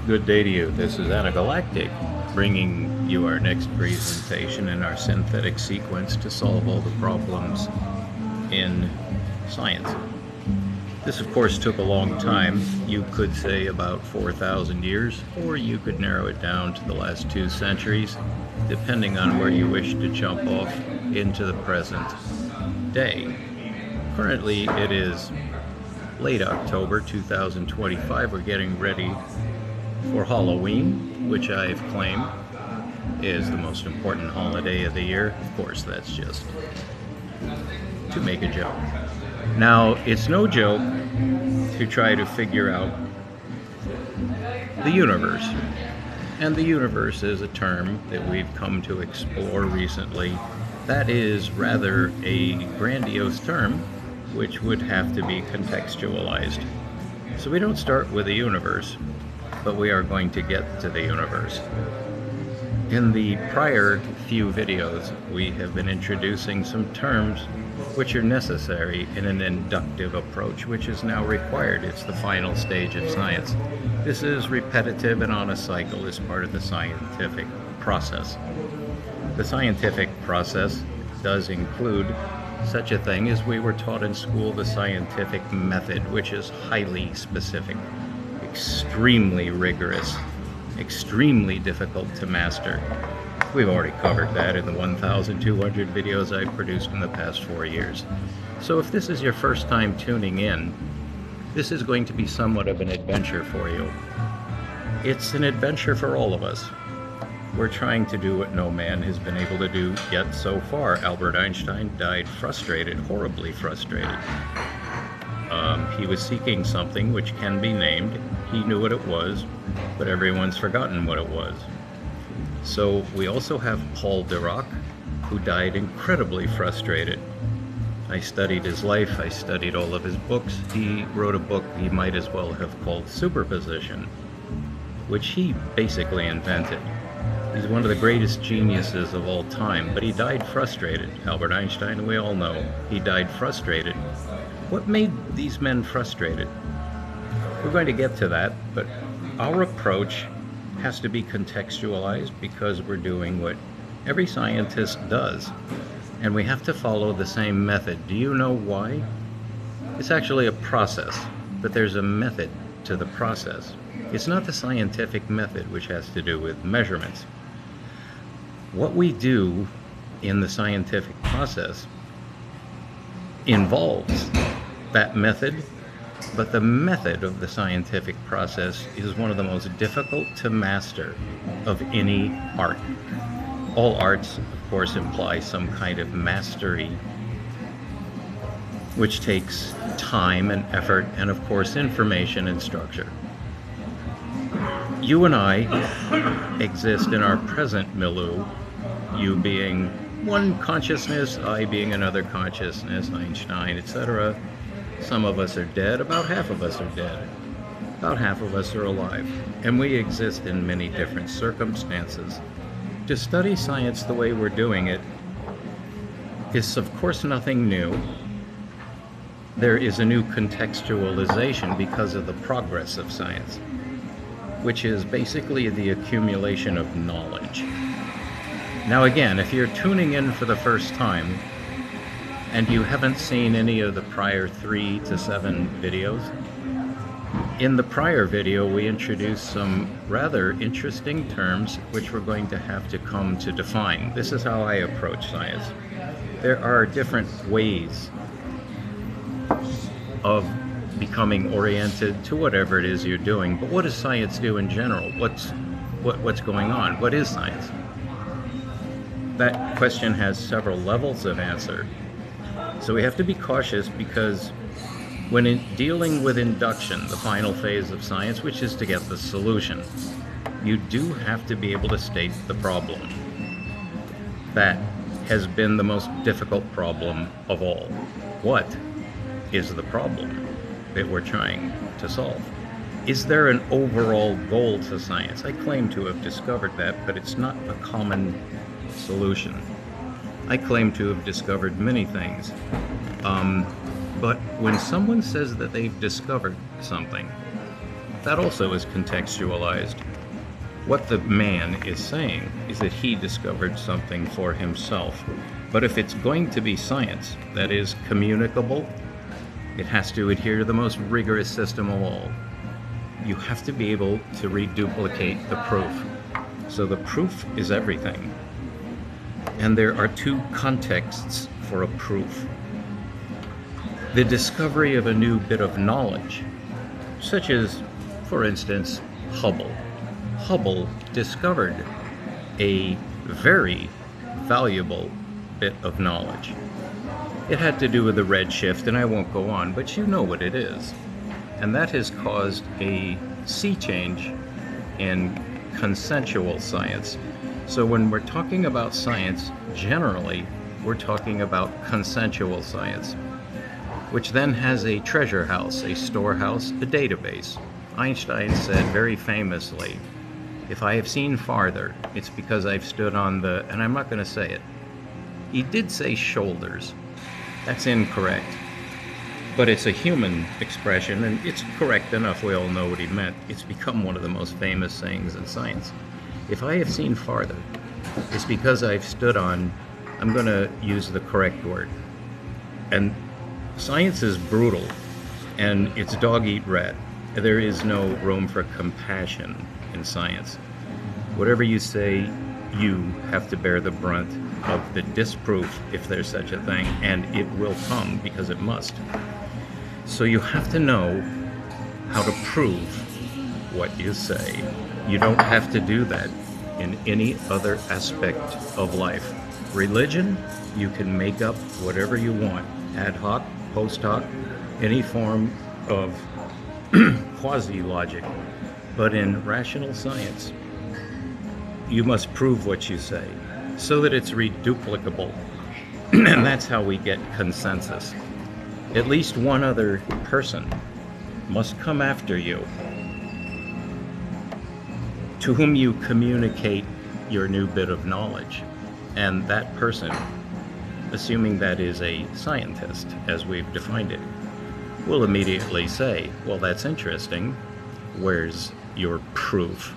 Good day to you. This is Anagalactic, bringing you our next presentation in our synthetic sequence to solve all the problems in science. This, of course, took a long time. You could say about 4,000 years, or you could narrow it down to the last 2 centuries, depending on where you wish to jump off into the present day. Currently, it is late October 2025. We're getting ready for Halloween, which I've claimed is the most important holiday of the year. Of course, that's just to make a joke. Now, it's no joke to try to figure out the universe. And the universe is a term that we've come to explore recently. That is rather a grandiose term, which would have to be contextualized. So we don't start with the universe, but we are going to get to the universe. In the prior few videos, we have been introducing some terms which are necessary in an inductive approach, which is now required. It's the final stage of science. This is repetitive and on a cycle as part of the scientific process. The scientific process does include such a thing as we were taught in school, the scientific method, which is highly specific, extremely rigorous, extremely difficult to master. We've already covered that in the 1,200 videos I've produced in the past 4 years. So if this is your first time tuning in, this is going to be somewhat of an adventure for you. It's an adventure for all of us. We're trying to do what no man has been able to do yet so far. Albert Einstein died frustrated, horribly frustrated. He was seeking something which can be named. He knew what it was, but everyone's forgotten what it was. So we also have Paul Dirac, who died incredibly frustrated. I studied his life, I studied all of his books. He wrote a book he might as well have called Superposition, which he basically invented. He's one of the greatest geniuses of all time, but he died frustrated. Albert Einstein, we all know, he died frustrated. What made these men frustrated? We're going to get to that, but our approach has to be contextualized because we're doing what every scientist does, and we have to follow the same method. Do you know why? It's actually a process, but there's a method to the process. It's not the scientific method, which has to do with measurements. What we do in the scientific process involves that method, but the method of the scientific process is one of the most difficult to master of any art. All arts, of course, imply some kind of mastery, which takes time and effort and, of course, information and structure. You and I exist in our present milieu, you being one consciousness, I being another consciousness, Einstein, etc. Some of us are dead, about half of us are dead, about half of us are alive, and we exist in many different circumstances. To study science the way we're doing it is, of course, nothing new. There is a new contextualization because of the progress of science, which is basically the accumulation of knowledge. Now again, if you're tuning in for the first time and you haven't seen any of the prior 3 to 7 videos, in the prior video we introduced some rather interesting terms which we're going to have to come to define. This is how I approach science. There are different ways of becoming oriented to whatever it is you're doing, but what does science do in general? What's going on? What is science? That question has several levels of answer. So we have to be cautious because when dealing with induction, the final phase of science, which is to get the solution, you do have to be able to state the problem. That has been the most difficult problem of all. What is the problem that we're trying to solve? Is there an overall goal to science? I claim to have discovered that, but it's not a common solution. I claim to have discovered many things. But when someone says that they've discovered something, that also is contextualized. What the man is saying is that he discovered something for himself. But if it's going to be science that is communicable, it has to adhere to the most rigorous system of all. You have to be able to reduplicate the proof. So the proof is everything. And there are two contexts for a proof. The discovery of a new bit of knowledge, such as, for instance, Hubble. Hubble discovered a very valuable bit of knowledge. It had to do with the redshift, and I won't go on, but you know what it is. And that has caused a sea change in consensual science. So when we're talking about science, generally, we're talking about consensual science, which then has a treasure house, a storehouse, a database. Einstein said very famously, if I have seen farther, it's because I've stood on the, and I'm not going to say it. He did say shoulders. That's incorrect. But it's a human expression, and it's correct enough. We all know what he meant. It's become one of the most famous sayings in science. If I have seen farther, it's because I've stood on, I'm going to use the correct word. And science is brutal, and it's dog eat rat. There is no room for compassion in science. Whatever you say, you have to bear the brunt of the disproof, if there's such a thing, and it will come because it must. So you have to know how to prove what you say. You don't have to do that in any other aspect of life. Religion, you can make up whatever you want, ad hoc, post hoc, any form of quasi-logic. But in rational science, you must prove what you say so that it's reduplicable. And that's how we get consensus. At least one other person must come after you to whom you communicate your new bit of knowledge. And that person, assuming that is a scientist, as we've defined it, will immediately say, well, that's interesting. Where's your proof?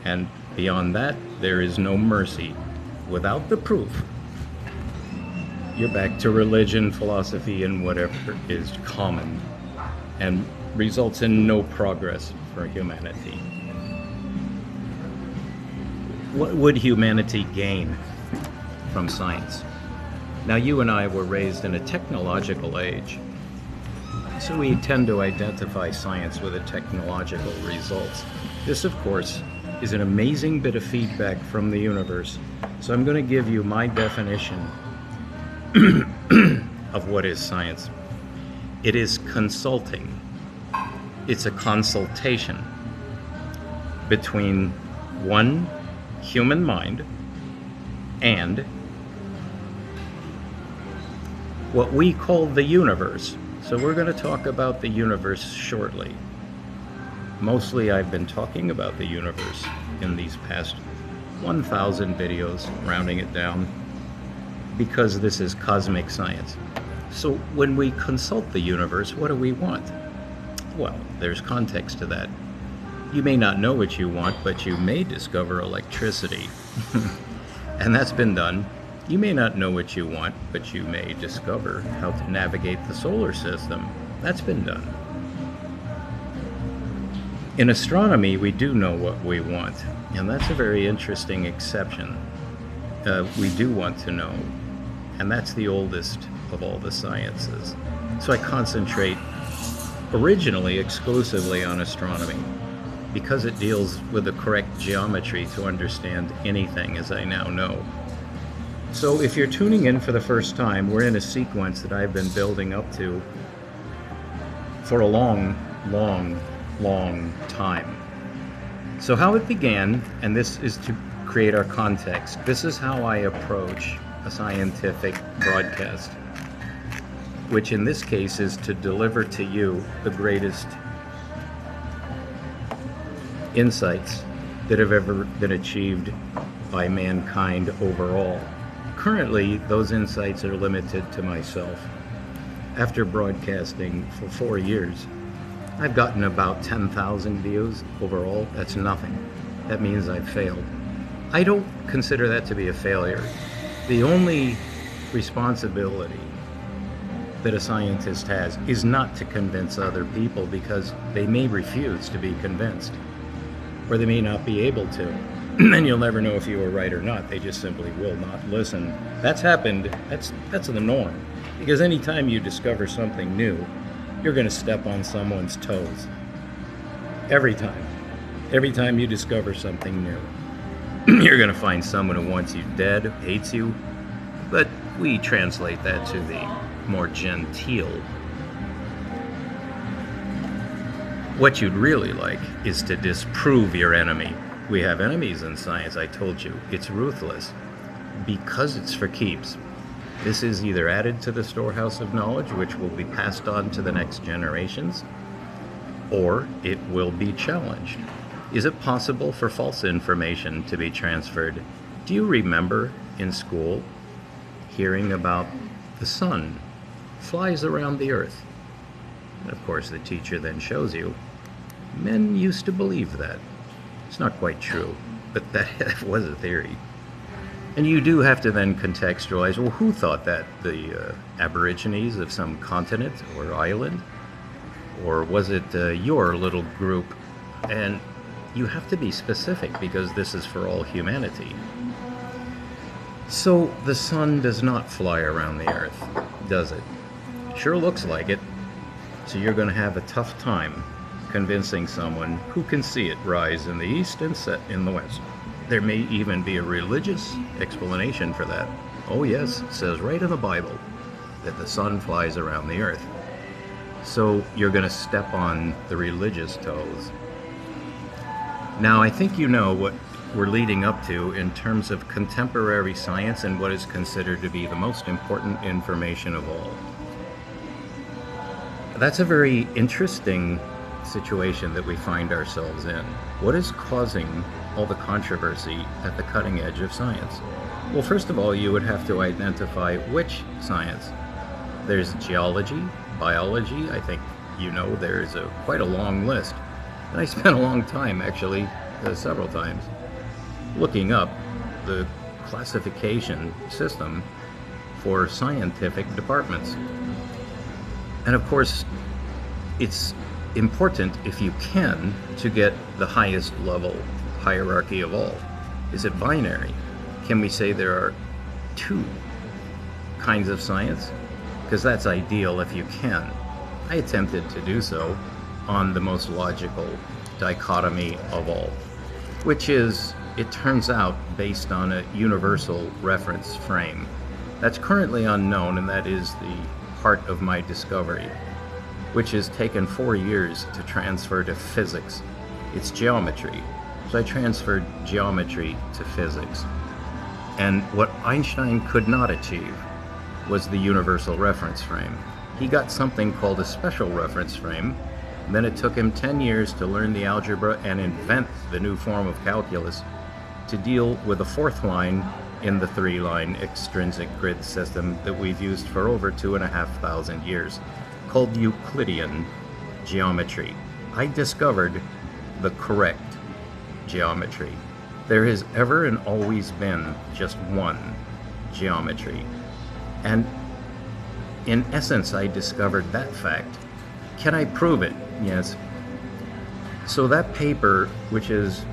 And beyond that, there is no mercy. Without the proof, you're back to religion, philosophy, and whatever is common, and results in no progress for humanity. What would humanity gain from science? Now, you and I were raised in a technological age, so we tend to identify science with the technological results. This, of course, is an amazing bit of feedback from the universe. So I'm going to give you my definition of what is science. It is consulting. It's a consultation between one human mind and what we call the universe. So we're going to talk about the universe shortly. Mostly I've been talking about the universe in these past 1,000 videos, rounding it down, because this is cosmic science. So when we consult the universe, what do we want? Well, there's context to that. You may not know what you want, but you may discover electricity. And that's been done. You may not know what you want, but you may discover how to navigate the solar system. That's been done. In astronomy, we do know what we want, and that's a very interesting exception. We do want to know, and that's the oldest of all the sciences. So I concentrate originally exclusively on astronomy, because it deals with the correct geometry to understand anything as I now know. So if you're tuning in for the first time, we're in a sequence that I've been building up to for a long time. So how it began, and this is to create our context, this is how I approach a scientific broadcast, which in this case is to deliver to you the greatest insights that have ever been achieved by mankind overall. Currently, those insights are limited to myself. After broadcasting for 4 years, I've gotten about 10,000 views overall. That's nothing. That means I've failed. I don't consider that to be a failure. The only responsibility that a scientist has is not to convince other people, because they may refuse to be convinced, or they may not be able to. And you'll never know if you were right or not. They just simply will not listen. That's happened. That's the norm. Because anytime you discover something new, you're going to step on someone's toes. Every time. Every time you discover something new, you're going to find someone who wants you dead, hates you. But we translate that to the more genteel. What you'd really like is to disprove your enemy. We have enemies in science, I told you. It's ruthless because it's for keeps. This is either added to the storehouse of knowledge, which will be passed on to the next generations, or it will be challenged. Is it possible for false information to be transferred? Do you remember in school hearing about the sun flies around the earth? And of course, the teacher then shows you, men used to believe that. It's not quite true, but that was a theory. And you do have to then contextualize, well, who thought that? The Aborigines of some continent or island? Or was it your little group? And you have to be specific, because this is for all humanity. So the sun does not fly around the earth, does it? Sure looks like it. So you're going to have a tough time convincing someone who can see it rise in the east and set in the west. There may even be a religious explanation for that. Oh yes, it says right in the Bible that the sun flies around the earth. So you're going to step on the religious toes. Now, I think you know what we're leading up to in terms of contemporary science and what is considered to be the most important information of all. That's a very interesting situation that we find ourselves in. What is causing all the controversy at the cutting edge of science? Well, first of all, you would have to identify which science. There's geology, biology. I think you know there's quite a long list. And I spent a long time, actually, several times, looking up the classification system for scientific departments. And of course, it's important, if you can, to get the highest level hierarchy of all. Is it binary? Can we say there are two kinds of science? Because that's ideal if you can. I attempted to do so on the most logical dichotomy of all, which is, it turns out, based on a universal reference frame. That's currently unknown, and that is the heart of my discovery, which has taken 4 years to transfer to physics. It's geometry. So I transferred geometry to physics. And what Einstein could not achieve was the universal reference frame. He got something called a special reference frame. Then it took him 10 years to learn the algebra and invent the new form of calculus to deal with the fourth line in the 3-line extrinsic grid system that we've used for over 2,500 years, called Euclidean geometry. I discovered the correct geometry. There has ever and always been just one geometry. And in essence, I discovered that fact. Can I prove it? Yes. So that paper, which has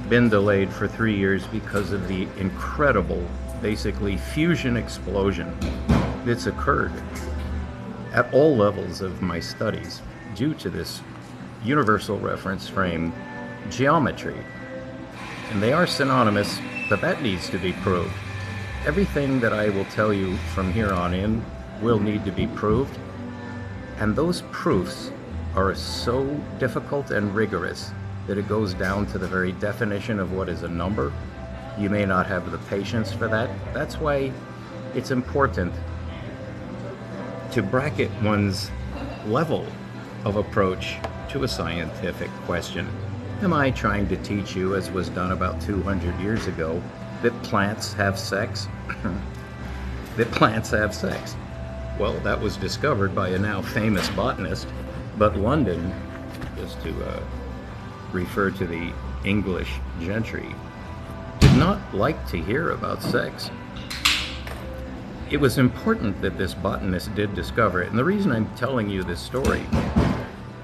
been delayed for 3 years because of the incredible, basically, fusion explosion that's occurred at all levels of my studies due to this universal reference frame geometry. And they are synonymous, but that needs to be proved. Everything that I will tell you from here on in will need to be proved, and those proofs are so difficult and rigorous that it goes down to the very definition of what is a number. You may not have the patience for that. That's why it's important to bracket one's level of approach to a scientific question. Am I trying to teach you, as was done about 200 years ago, that plants have sex? That plants have sex? Well, that was discovered by a now famous botanist But London, just to refer to the English gentry, did not like to hear about sex. It was important that this botanist did discover it, and the reason I'm telling you this story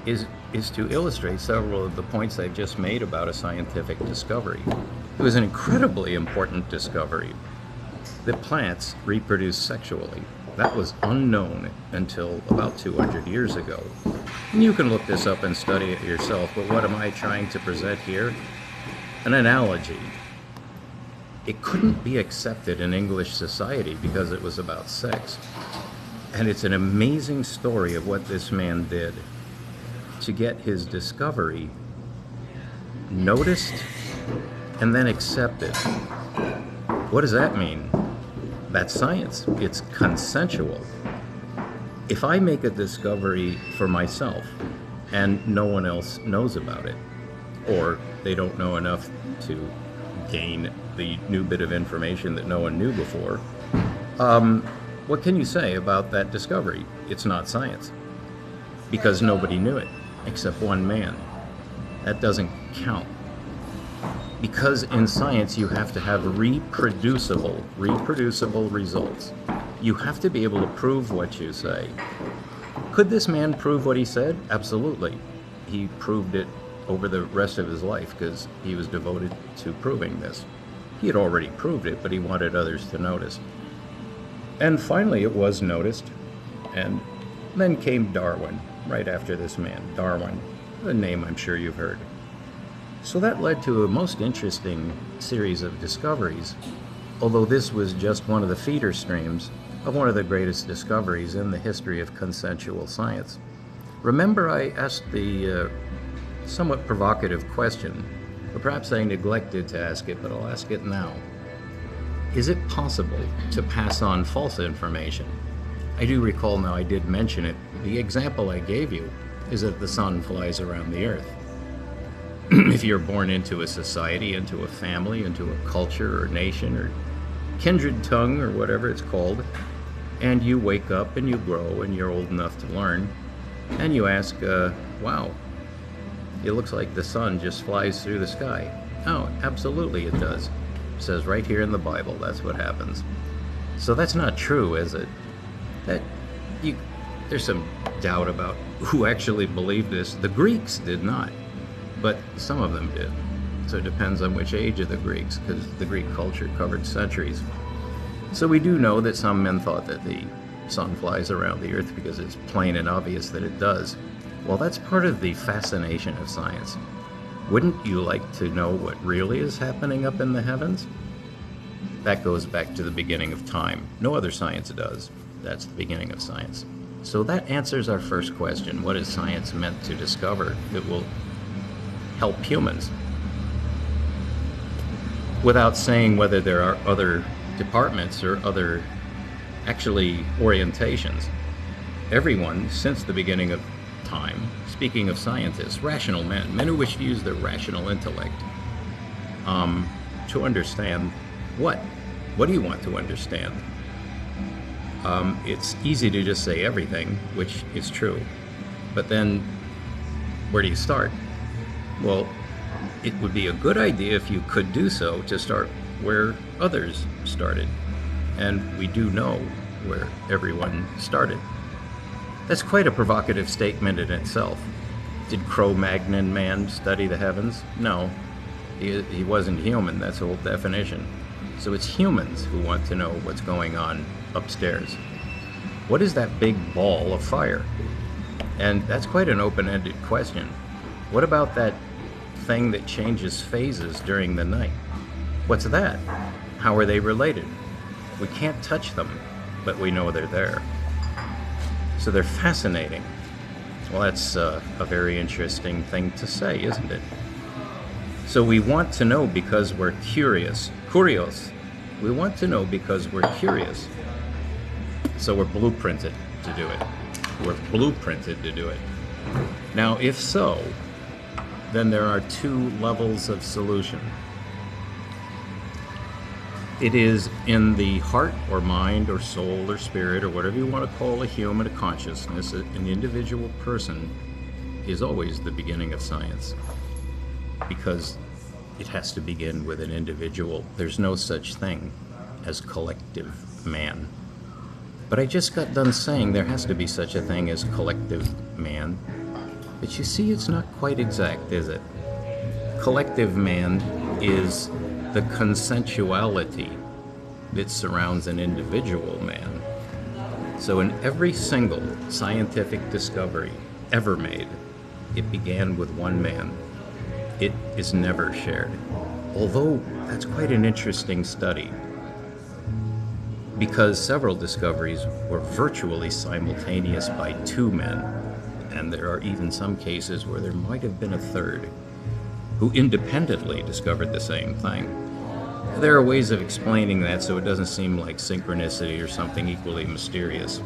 is to illustrate several of the points I've just made about a scientific discovery. It was an incredibly important discovery that plants reproduce sexually. That was unknown until about 200 years ago. And you can look this up and study it yourself, but what am I trying to present here? An analogy. It couldn't be accepted in English society because it was about sex. And it's an amazing story of what this man did to get his discovery noticed and then accepted. What does that mean? That's science. It's consensual. If I make a discovery for myself and no one else knows about it, or they don't know enough to gain the new bit of information that no one knew before, what can you say about that discovery? It's not science, because nobody knew it except one man. That doesn't count. Because in science you have to have reproducible results. You have to be able to prove what you say. Could this man prove what he said? Absolutely. He proved it over the rest of his life because he was devoted to proving this. He had already proved it, but he wanted others to notice. And finally it was noticed, and then came Darwin, right after this man. Darwin, a name I'm sure you've heard. So that led to a most interesting series of discoveries, although this was just one of the feeder streams of one of the greatest discoveries in the history of consensual science. Remember, I asked the somewhat provocative question, or perhaps I neglected to ask it, but I'll ask it now. Is it possible to pass on false information? I do recall now I did mention it. The example I gave you is that the sun flies around the earth. If you're born into a society, into a family, into a culture or nation or kindred tongue or whatever it's called, and you wake up and you grow and you're old enough to learn, and you ask, wow, it looks like the sun just flies through the sky. Oh, absolutely it does. It says right here in the Bible, that's what happens. So that's not true, is it? There's some doubt about who actually believed this. The Greeks did not, but some of them did. So it depends on which age of the Greeks, because the Greek culture covered centuries. So we do know that some men thought that the sun flies around the earth because it's plain and obvious that it does. Well, that's part of the fascination of science. Wouldn't you like to know what really is happening up in the heavens? That goes back to the beginning of time. No other science does. That's the beginning of science. So that answers our first question. What is science meant to discover that will help humans? Without saying whether there are other departments or other actually orientations. Everyone, since the beginning of time, speaking of scientists, rational men who wish to use their rational intellect to understand what? What do you want to understand? It's easy to just say everything, which is true, but then where do you start? Well, it would be a good idea if you could do so to start where others started, and we do know where everyone started. That's quite a provocative statement in itself. Did Cro-Magnon man study the heavens? No, he wasn't human, that's the whole definition. So it's humans who want to know what's going on upstairs. What is that big ball of fire? And that's quite an open-ended question. What about that thing that changes phases during the night? What's that? How are they related? We can't touch them, but we know they're there. So they're fascinating. Well, that's a very interesting thing to say, isn't it? So we want to know because we're curious. Curios. We want to know because we're curious. So we're blueprinted to do it. We're blueprinted to do it. Now, if so, then there are two levels of solution. It is in the heart or mind or soul or spirit or whatever you want to call a human, a consciousness, an individual person, is always the beginning of science, because it has to begin with an individual. There's no such thing as collective man. But I just got done saying there has to be such a thing as collective man. But you see, it's not quite exact, is it? Collective man is the consensuality that surrounds an individual man. So in every single scientific discovery ever made, it began with one man. It is never shared. Although that's quite an interesting study, because several discoveries were virtually simultaneous by two men, and there are even some cases where there might have been a third who independently discovered the same thing. There are ways of explaining that so it doesn't seem like synchronicity or something equally mysterious.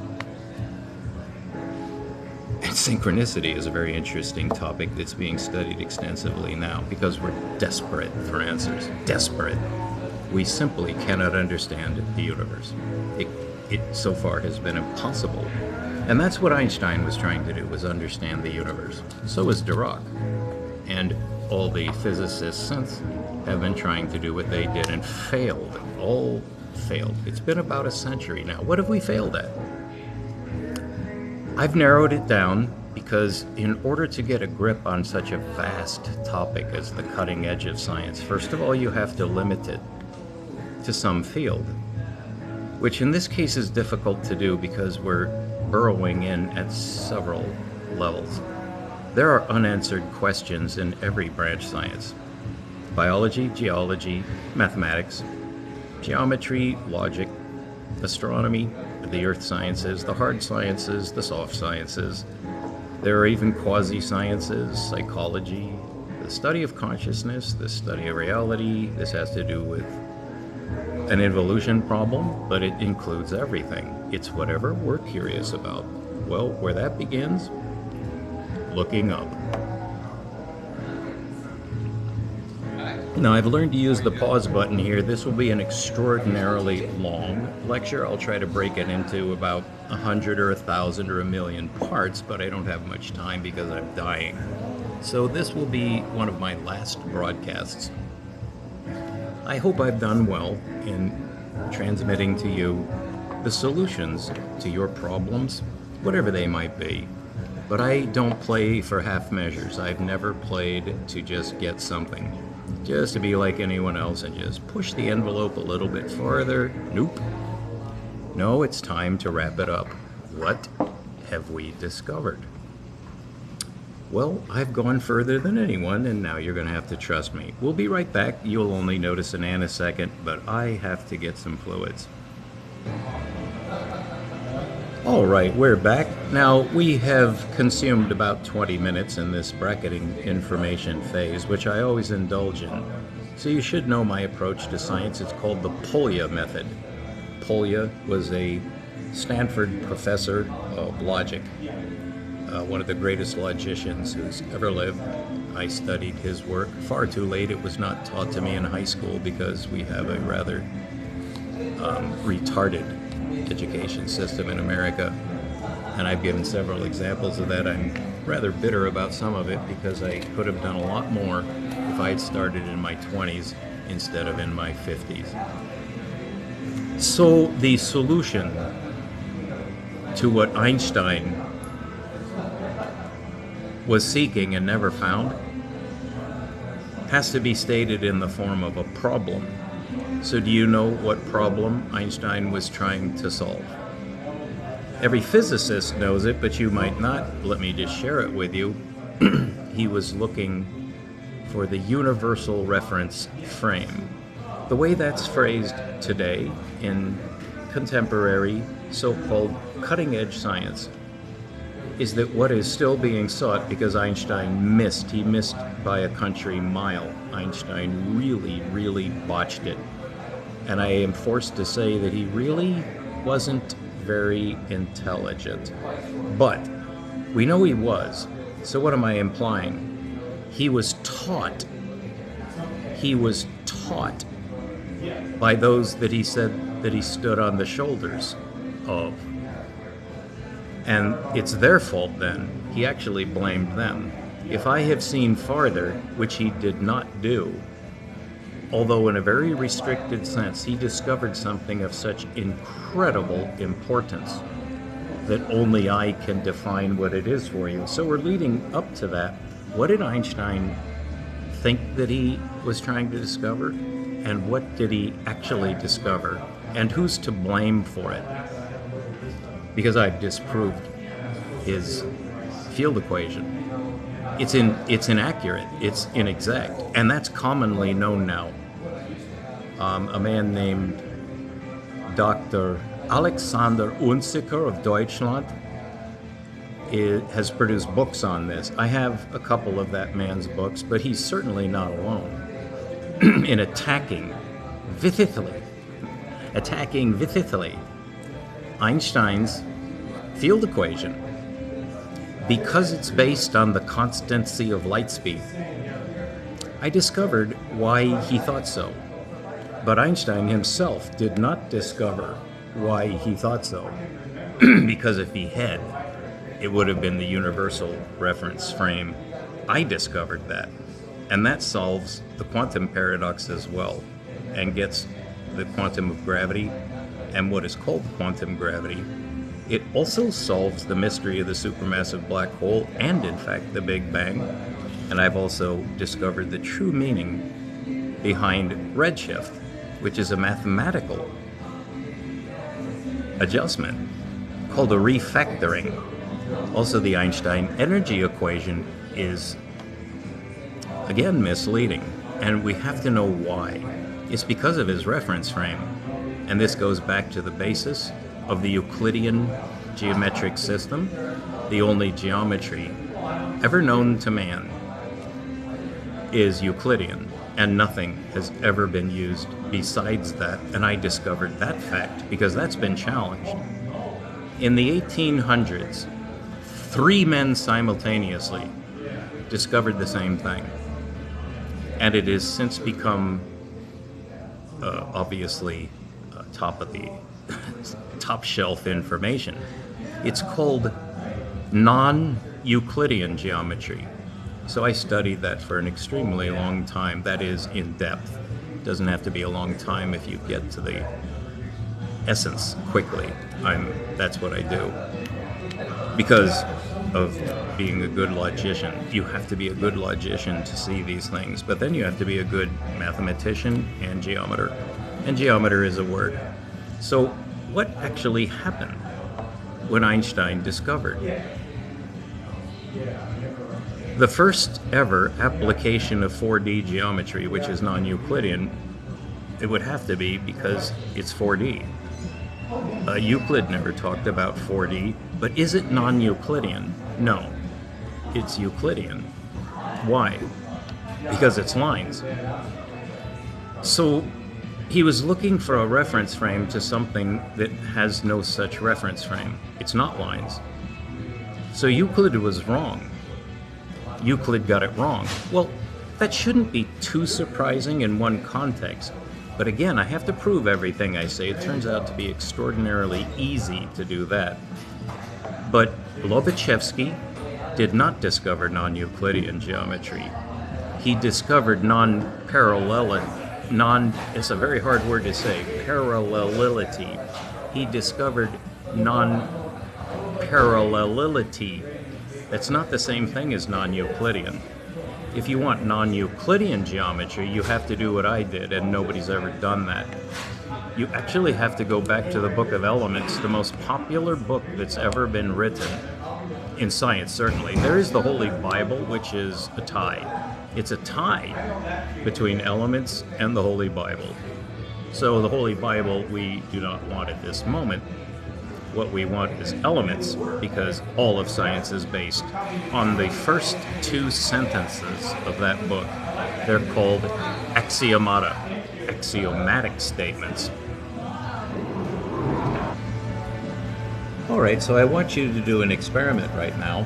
And synchronicity is a very interesting topic that's being studied extensively now because we're desperate for answers. Desperate. We simply cannot understand the universe. It so far has been impossible. And that's what Einstein was trying to do, was understand the universe. So was Dirac. And all the physicists since have been trying to do what they did and failed. All failed. It's been about a century now. What have we failed at? I've narrowed it down because in order to get a grip on such a vast topic as the cutting edge of science, first of all, you have to limit it to some field, which in this case is difficult to do because we're burrowing in at several levels. There are unanswered questions in every branch science: biology, geology, mathematics, geometry, logic, astronomy, the earth sciences, the hard sciences, the soft sciences. There are even quasi-sciences, psychology, the study of consciousness, the study of reality. This has to do with an evolution problem, but it includes everything. It's whatever we're curious about. Well, where that begins, looking up. Now, I've learned to use the pause button here. This will be an extraordinarily long lecture. I'll try to break it into about 100 or 1,000 or 1,000,000 parts, but I don't have much time because I'm dying. So this will be one of my last broadcasts. I hope I've done well in transmitting to you the solutions to your problems, whatever they might be. But I don't play for half measures. I've never played to just get something, just to be like anyone else and just push the envelope a little bit farther. Nope. No, it's time to wrap it up. What have we discovered? Well, I've gone further than anyone, and now you're going to have to trust me. We'll be right back. You'll only notice a nanosecond, but I have to get some fluids. All right, we're back. Now, we have consumed about 20 minutes in this bracketing information phase, which I always indulge in. So you should know my approach to science. It's called the Polya method. Polya was a Stanford professor of logic, one of the greatest logicians who's ever lived. I studied his work far too late. It was not taught to me in high school because we have a rather retarded education system in America, and I've given several examples of that. I'm rather bitter about some of it because I could have done a lot more if I had started in my 20s instead of in my 50s. So the solution to what Einstein was seeking and never found has to be stated in the form of a problem. So do you know what problem Einstein was trying to solve? Every physicist knows it, but you might not. Let me just share it with you. He was looking for the universal reference frame. The way that's phrased today in contemporary so-called cutting-edge science is that what is still being sought, because Einstein missed, he missed by a country mile. Einstein really, really botched it. And I am forced to say that he really wasn't very intelligent. But we know he was. So what am I implying? He was taught. He was taught by those that he said that he stood on the shoulders of. And it's their fault then. He actually blamed them. If I have seen farther, which he did not do, although in a very restricted sense, he discovered something of such incredible importance that only I can define what it is for you. So we're leading up to that. What did Einstein think that he was trying to discover? And what did he actually discover? And who's to blame for it? Because I've disproved his field equation. It's inaccurate, it's inexact, and that's commonly known now. A man named Dr. Alexander Unziker of Deutschland has produced books on this. I have a couple of that man's books, but he's certainly not alone in attacking vithithly Einstein's field equation, because it's based on the constancy of light speed. I discovered why he thought so, but Einstein himself did not discover why he thought so, because if he had, it would have been the universal reference frame. I discovered that, and that solves the quantum paradox as well, and gets the quantum of gravity and what is called quantum gravity. It also solves the mystery of the supermassive black hole and, in fact, the Big Bang. And I've also discovered the true meaning behind redshift, which is a mathematical adjustment called a refactoring. Also, the Einstein energy equation is, again, misleading, and we have to know why. It's because of his reference frame, and this goes back to the basis of the Euclidean geometric system. The only geometry ever known to man is Euclidean, and nothing has ever been used besides that, and I discovered that fact because that's been challenged. In the 1800s, 3 men simultaneously discovered the same thing, and it has since become obviously top shelf information. It's called non-Euclidean geometry. So I studied that for an extremely long time. That is, in depth. It doesn't have to be a long time if you get to the essence quickly. That's what I do. Because of being a good logician. You have to be a good logician to see these things, but then you have to be a good mathematician and geometer. And geometer is a word. So what actually happened when Einstein discovered? The first ever application of 4D geometry, which is non-Euclidean, it would have to be because it's 4D. Euclid never talked about 4D, but is it non-Euclidean? No, it's Euclidean. Why? Because it's lines. So he was looking for a reference frame to something that has no such reference frame. It's not lines. So Euclid was wrong. Euclid got it wrong. Well, that shouldn't be too surprising in one context. But again, I have to prove everything I say. It turns out to be extraordinarily easy to do that. But Lobachevsky did not discover non-Euclidean geometry. He discovered it's a very hard word to say, parallelity. He discovered non-parallelity. That's not the same thing as non-Euclidean. If you want non-Euclidean geometry, you have to do what I did, and nobody's ever done that. You actually have to go back to the Book of Elements, the most popular book that's ever been written, in science certainly. There is the Holy Bible, which is a tie. It's a tie between Elements and the Holy Bible. So the Holy Bible we do not want at this moment. What we want is Elements, because all of science is based on the first 2 sentences of that book. They're called axiomata, axiomatic statements. All right, so I want you to do an experiment right now.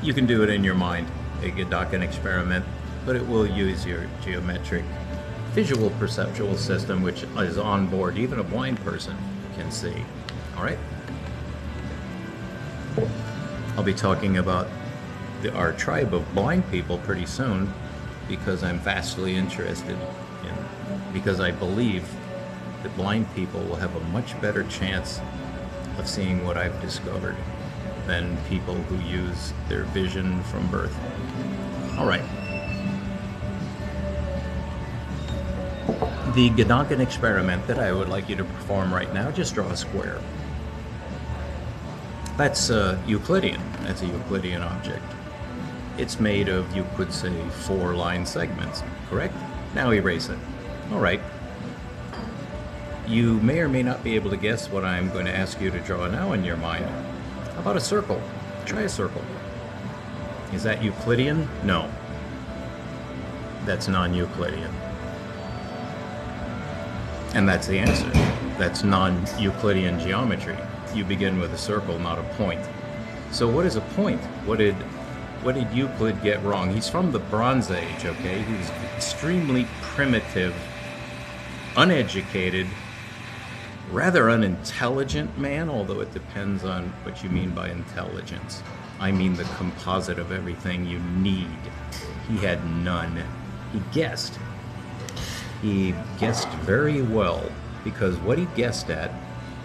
You can do it in your mind, a Gedanken experiment, but it will use your geometric visual perceptual system, which is on board. Even a blind person can see. All right? I'll be talking about our tribe of blind people pretty soon, because I'm vastly interested because I believe that blind people will have a much better chance of seeing what I've discovered than people who use their vision from birth. All right. The Gedanken experiment that I would like you to perform right now, just draw a square. That's Euclidean. That's a Euclidean object. It's made of, you could say, 4 line segments, correct? Now erase it. All right. You may or may not be able to guess what I'm going to ask you to draw now in your mind. How about a circle? Try a circle. Is that Euclidean? No. That's non-Euclidean. And that's the answer. That's non-Euclidean geometry. You begin with a circle, not a point. So what is a point? What did Euclid get wrong? He's from the Bronze Age, okay? He's extremely primitive, uneducated, rather unintelligent man, although it depends on what you mean by intelligence. I mean the composite of everything you need. He had none. He guessed. He guessed very well, because what he guessed at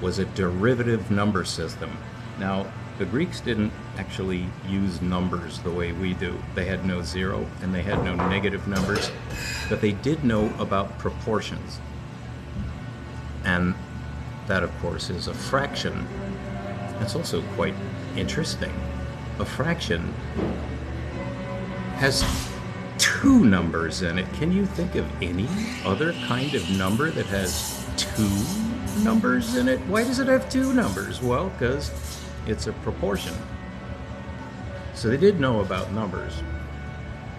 was a derivative number system. Now, the Greeks didn't actually use numbers the way we do. They had no zero and they had no negative numbers, but they did know about proportions. And that, of course, is a fraction. It's also quite interesting. A fraction has 2 numbers in it. Can you think of any other kind of number that has 2 numbers in it? Why does it have 2 numbers? Well, because it's a proportion. So they did know about numbers,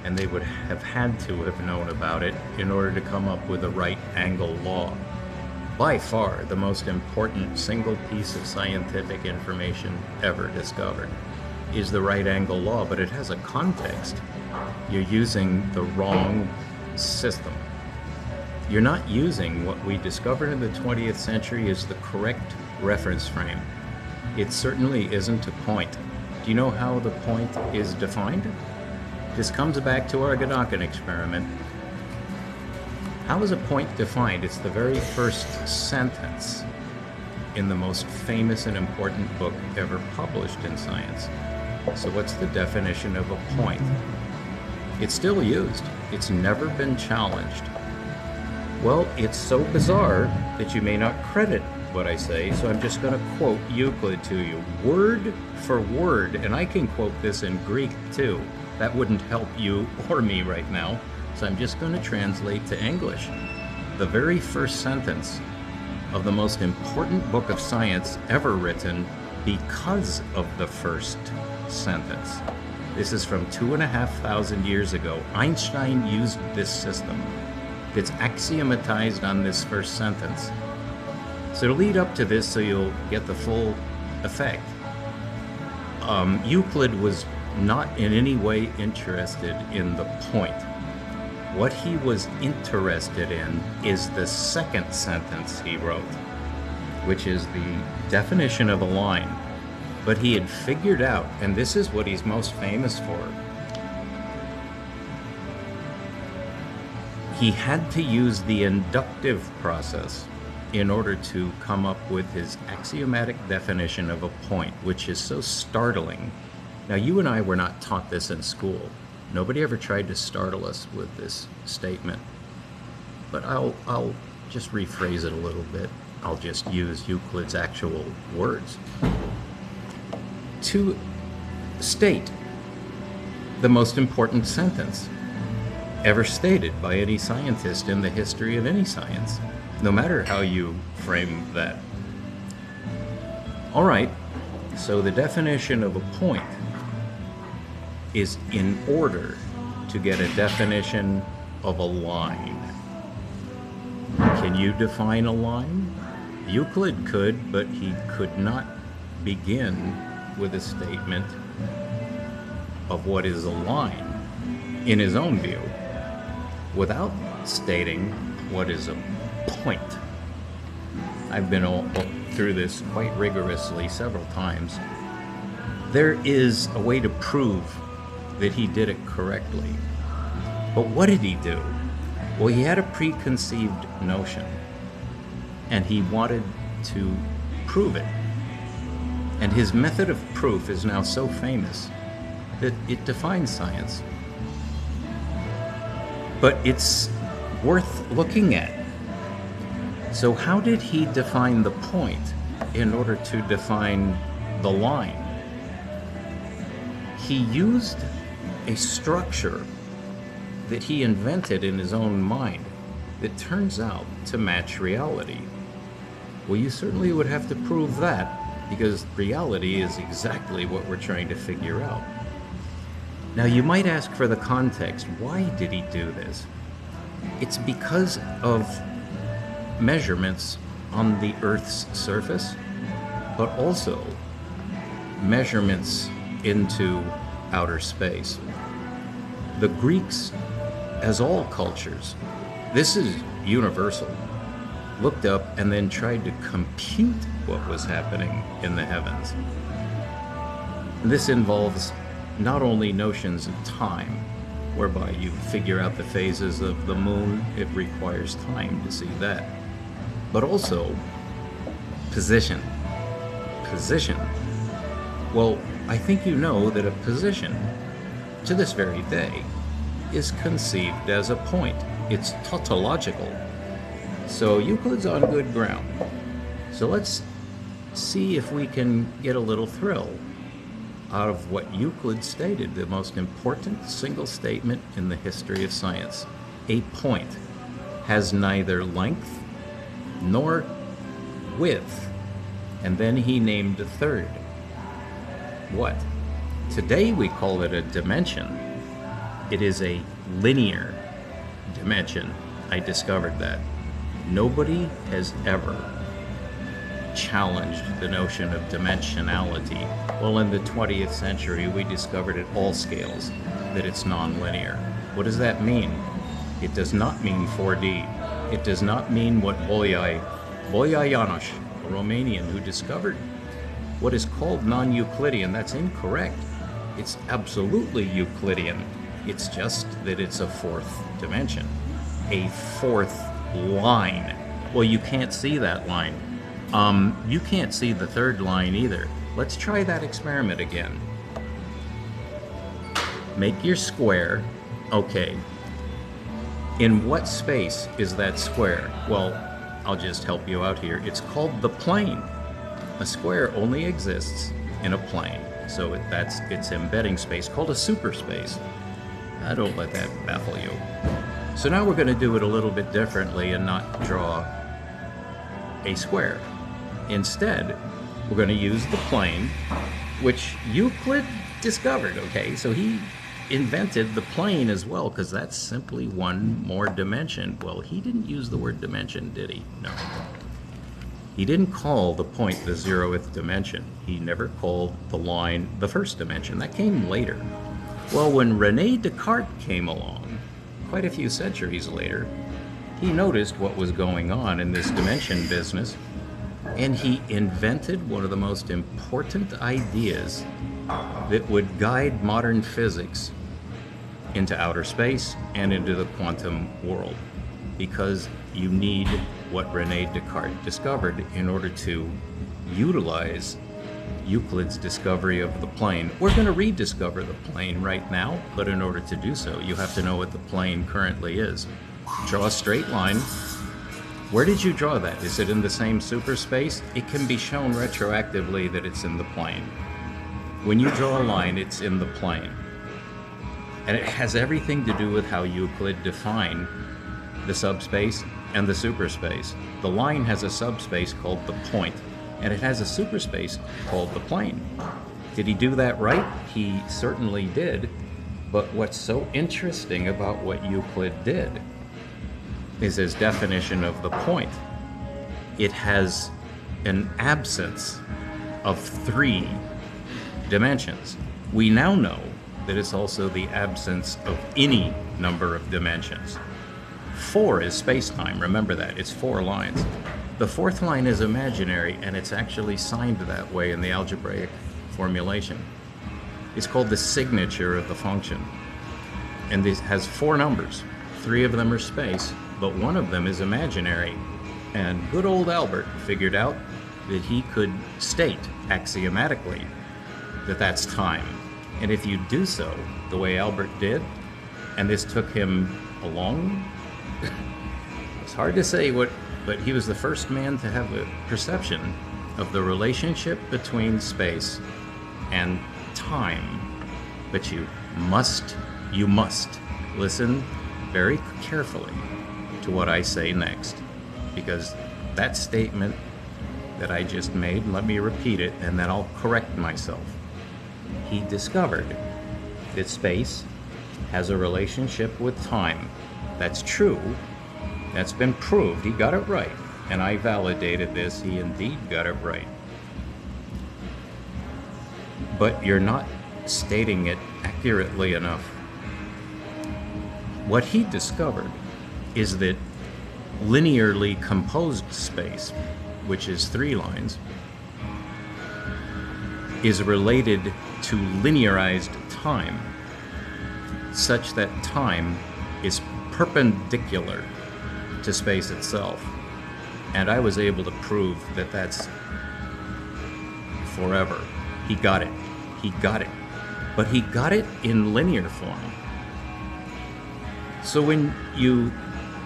and they would have had to have known about it in order to come up with the right angle law. By far the most important single piece of scientific information ever discovered is the right angle law, but it has a context. You're using the wrong system. You're not using what we discovered in the 20th century as the correct reference frame. It certainly isn't a point. Do you know how the point is defined? This comes back to our Gedanken experiment. How is a point defined? It's the very first sentence in the most famous and important book ever published in science. So what's the definition of a point? It's still used. It's never been challenged. Well, it's so bizarre that you may not credit what I say, so I'm just going to quote Euclid to you, word for word, and I can quote this in Greek too. That wouldn't help you or me right now, so I'm just going to translate to English. The very first sentence of the most important book of science ever written, because of the first sentence. This is from 2,500 years ago. Einstein used this system. It's axiomatized on this first sentence. So to lead up to this, so you'll get the full effect, Euclid was not in any way interested in the point. What he was interested in is the second sentence he wrote, which is the definition of a line. But he had figured out, and this is what he's most famous for, he had to use the inductive process in order to come up with his axiomatic definition of a point, which is so startling. Now, you and I were not taught this in school. Nobody ever tried to startle us with this statement. But I'll just rephrase it a little bit. I'll just use Euclid's actual words. To state the most important sentence ever stated by any scientist in the history of any science, no matter how you frame that. All right, so the definition of a point is in order to get a definition of a line. Can you define a line? Euclid could, but he could not begin with a statement of what is a line in his own view without stating what is a point. I've been all through this quite rigorously several times. There is a way to prove that he did it correctly. But what did he do? Well, he had a preconceived notion, and he wanted to prove it. And his method of proof is now so famous that it defines science. But it's worth looking at. So how did he define the point in order to define the line? He used a structure that he invented in his own mind that turns out to match reality. Well, you certainly would have to prove that, because reality is exactly what we're trying to figure out. Now, you might ask for the context. Why did he do this? It's because of measurements on the Earth's surface, but also measurements into outer space. The Greeks, as all cultures, this is universal, looked up and then tried to compute what was happening in the heavens. This involves not only notions of time, whereby you figure out the phases of the moon, it requires time to see that, but also position. Position. Well, I think you know that a position, to this very day, is conceived as a point. It's tautological. So Euclid's on good ground. So let's see if we can get a little thrill out of what Euclid stated, the most important single statement in the history of science. A point has neither length nor width. And then he named a third. What? Today we call it a dimension. It is a linear dimension. I discovered that. Nobody has ever challenged the notion of dimensionality. Well, in the 20th century, we discovered at all scales that it's nonlinear. What does that mean? It does not mean 4D. It does not mean what Bolyai János, a Romanian who discovered what is called non-Euclidean. That's incorrect. It's absolutely Euclidean. It's just that it's a fourth dimension, a fourth line. Well, you can't see that line. You can't see the third line either. Let's try that experiment again. Make your square. Okay. In what space is that square? Well, I'll just help you out here. It's called the plane. A square only exists in a plane. So that's its embedding space, called a superspace. Don't let that baffle you. So now we're going to do it a little bit differently and not draw a square. Instead, we're going to use the plane, which Euclid discovered, okay? So he invented the plane as well, because that's simply one more dimension. Well, he didn't use the word dimension, did he? No. He didn't call the point the 0th dimension. He never called the line the first dimension. That came later. Well, when René Descartes came along, quite a few centuries later, he noticed what was going on in this dimension business, and he invented one of the most important ideas that would guide modern physics into outer space and into the quantum world, because you need what René Descartes discovered in order to utilize Euclid's discovery of the plane. We're going to rediscover the plane right now, but in order to do so, you have to know what the plane currently is. Draw a straight line. Where did you draw that? Is it in the same superspace? It can be shown retroactively that it's in the plane. When you draw a line, it's in the plane. And it has everything to do with how Euclid defined the subspace and the superspace. The line has a subspace called the point, and it has a superspace called the plane. Did he do that right? He certainly did. But what's so interesting about what Euclid did is his definition of the point. It has an absence of 3 dimensions. We now know that it's also the absence of any number of dimensions. 4 is space-time, remember that, it's 4 lines. The 4th line is imaginary, and it's actually signed that way in the algebraic formulation. It's called the signature of the function. And this has 4 numbers. 3 of them are space, but 1 of them is imaginary. And good old Albert figured out that he could state axiomatically that that's time. And if you do so the way Albert did, and this took him a long, it's hard to say what, but he was the first man to have a perception of the relationship between space and time. But you must listen very carefully to what I say next, because that statement that I just made, let me repeat it and then I'll correct myself. He discovered that space has a relationship with time. That's true. That's been proved. He got it right. And I validated this. He indeed got it right. But you're not stating it accurately enough. What he discovered is that linearly composed space, which is 3 lines, is related to linearized time, such that time is perpendicular to space itself. And I was able to prove that that's forever. He got it. He got it. But he got it in linear form. So when you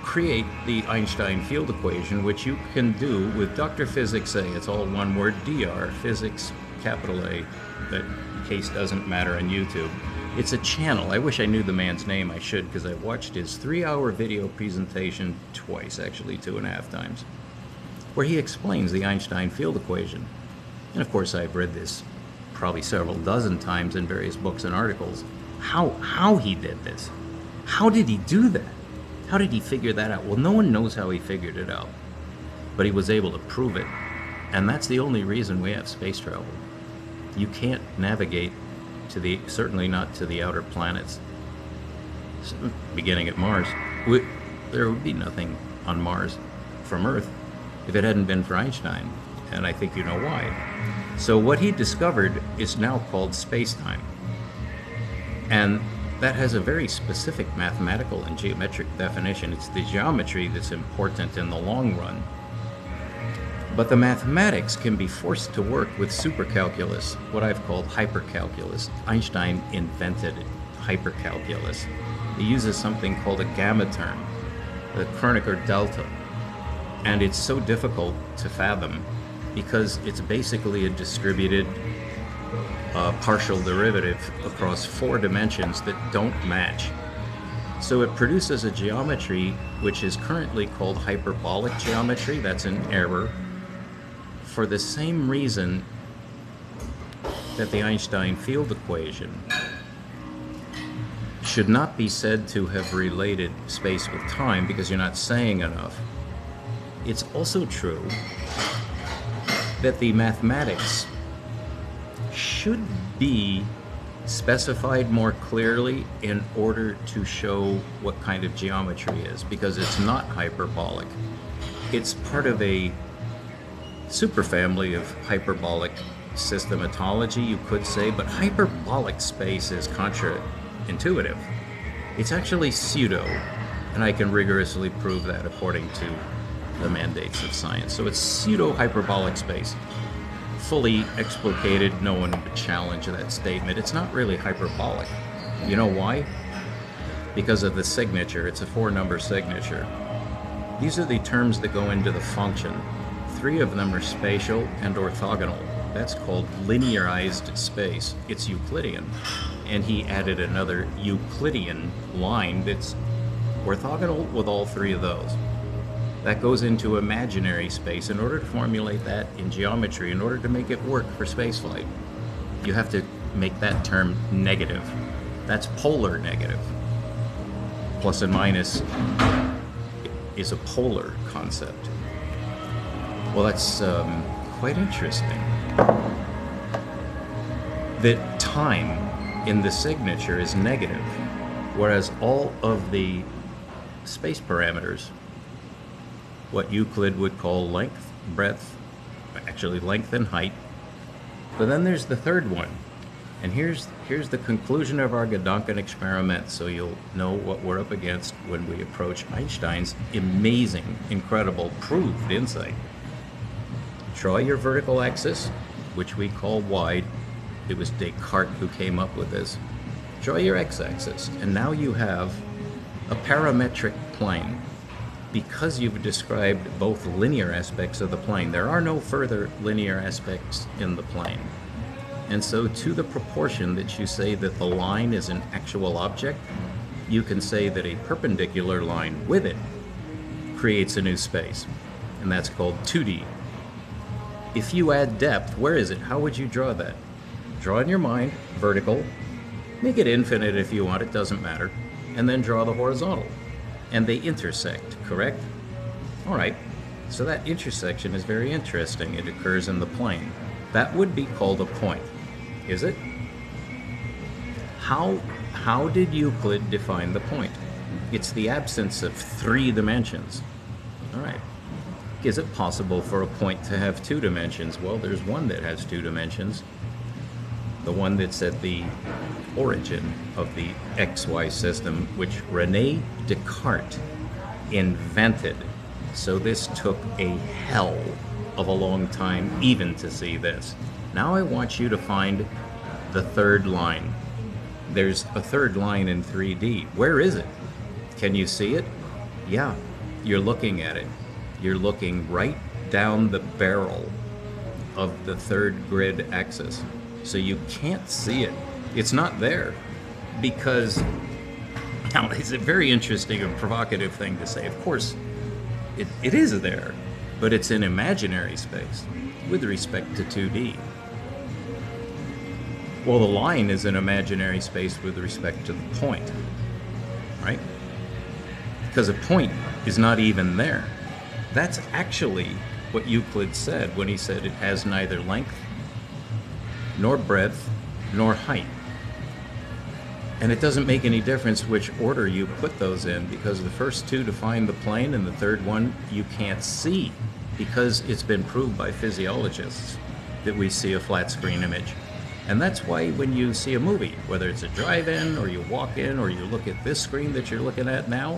create the Einstein field equation, which you can do with Dr. Physics A, it's all one word, DR, physics, capital A, that case doesn't matter on YouTube. It's a channel. I wish I knew the man's name. I should, because I watched his 3-hour video presentation twice, actually 2.5 times, where he explains the Einstein field equation. And of course, I've read this probably several dozen times in various books and articles. How he did this? How did he do that? How did he figure that out? Well, no one knows how he figured it out, but he was able to prove it. And that's the only reason we have space travel. You can't navigate to the, certainly not to the outer planets, beginning at Mars. There would be nothing on Mars from Earth if it hadn't been for Einstein, and I think you know why. So what he discovered is now called space-time. And that has a very specific mathematical and geometric definition. It's the geometry that's important in the long run. But the mathematics can be forced to work with supercalculus, what I've called hypercalculus. Einstein invented hypercalculus. He uses something called a gamma term, the Kronecker delta. And it's so difficult to fathom because it's basically a distributed partial derivative across 4 dimensions that don't match. So it produces a geometry which is currently called hyperbolic geometry. That's an error, for the same reason that the Einstein field equation should not be said to have related space with time, because you're not saying enough. It's also true that the mathematics should be specified more clearly in order to show what kind of geometry is, because it's not hyperbolic. It's part of a superfamily of hyperbolic systematology, you could say, but hyperbolic space is counterintuitive. It's actually pseudo, and I can rigorously prove that according to the mandates of science. So it's pseudo-hyperbolic space. Fully explicated, no one would challenge that statement. It's not really hyperbolic. You know why? Because of the signature. It's a 4-number signature. These are the terms that go into the function. 3 of them are spatial and orthogonal. That's called linearized space. It's Euclidean. And he added another Euclidean line that's orthogonal with all 3 of those. That goes into imaginary space. In order to formulate that in geometry, in order to make it work for spaceflight, you have to make that term negative. That's polar negative. Plus and minus is a polar concept. Well, that's quite interesting. That time in the signature is negative, whereas all of the space parameters, what Euclid would call length, breadth, actually length and height. But then there's the third one, And here's the conclusion of our Gedanken experiment, so you'll know what we're up against when we approach Einstein's amazing, incredible, proved insight. Draw your vertical axis, which we call y. It was Descartes who came up with this. Draw your x-axis, and now you have a parametric plane. Because you've described both linear aspects of the plane, there are no further linear aspects in the plane. And so to the proportion that you say that the line is an actual object, you can say that a perpendicular line with it creates a new space, and that's called 2D. If you add depth, where is it? How would you draw that? Draw in your mind, vertical, make it infinite if you want, it doesn't matter, and then draw the horizontal. And they intersect, correct? All right, so that intersection is very interesting. It occurs in the plane. That would be called a point, is it? How did Euclid define the point? It's the absence of 3 dimensions. All right. Is it possible for a point to have 2 dimensions? Well, there's one that has 2 dimensions. The one that's at the origin of the XY system, which René Descartes invented. So this took a hell of a long time even to see this. Now I want you to find the third line. There's a third line in 3D. Where is it? Can you see it? Yeah, you're looking at it. You're looking right down the barrel of the third grid axis. So you can't see it. It's not there because, now it's a very interesting and provocative thing to say. Of course, it is there, but it's an imaginary space with respect to 2D. Well, the line is an imaginary space with respect to the point, right? Because a point is not even there. That's actually what Euclid said when he said it has neither length, nor breadth, nor height. And it doesn't make any difference which order you put those in, because the first 2 define the plane and the third one you can't see, because it's been proved by physiologists that we see a flat screen image. And that's why when you see a movie, whether it's a drive-in or you walk in or you look at this screen that you're looking at now,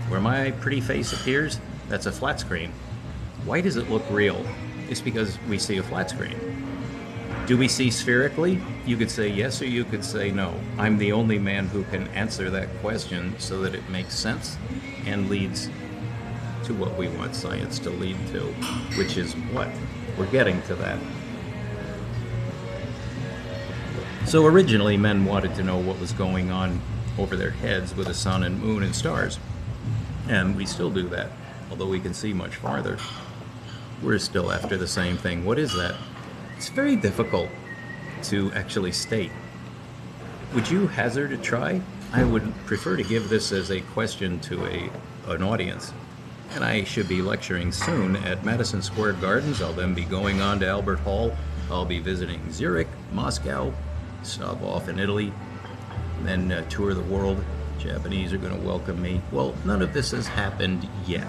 where my pretty face appears, that's a flat screen. Why does it look real? It's because we see a flat screen. Do we see spherically? You could say yes or you could say no. I'm the only man who can answer that question so that it makes sense and leads to what we want science to lead to, which is what? We're getting to that. So originally men wanted to know what was going on over their heads with the sun and moon and stars. And we still do that, although we can see much farther. We're still after the same thing. What is that? It's very difficult to actually state. Would you hazard a try? I would prefer to give this as a question to an audience. And I should be lecturing soon at Madison Square Gardens. I'll then be going on to Albert Hall. I'll be visiting Zurich, Moscow, stop off in Italy, and then tour the world. Japanese are going to welcome me. Well, none of this has happened yet.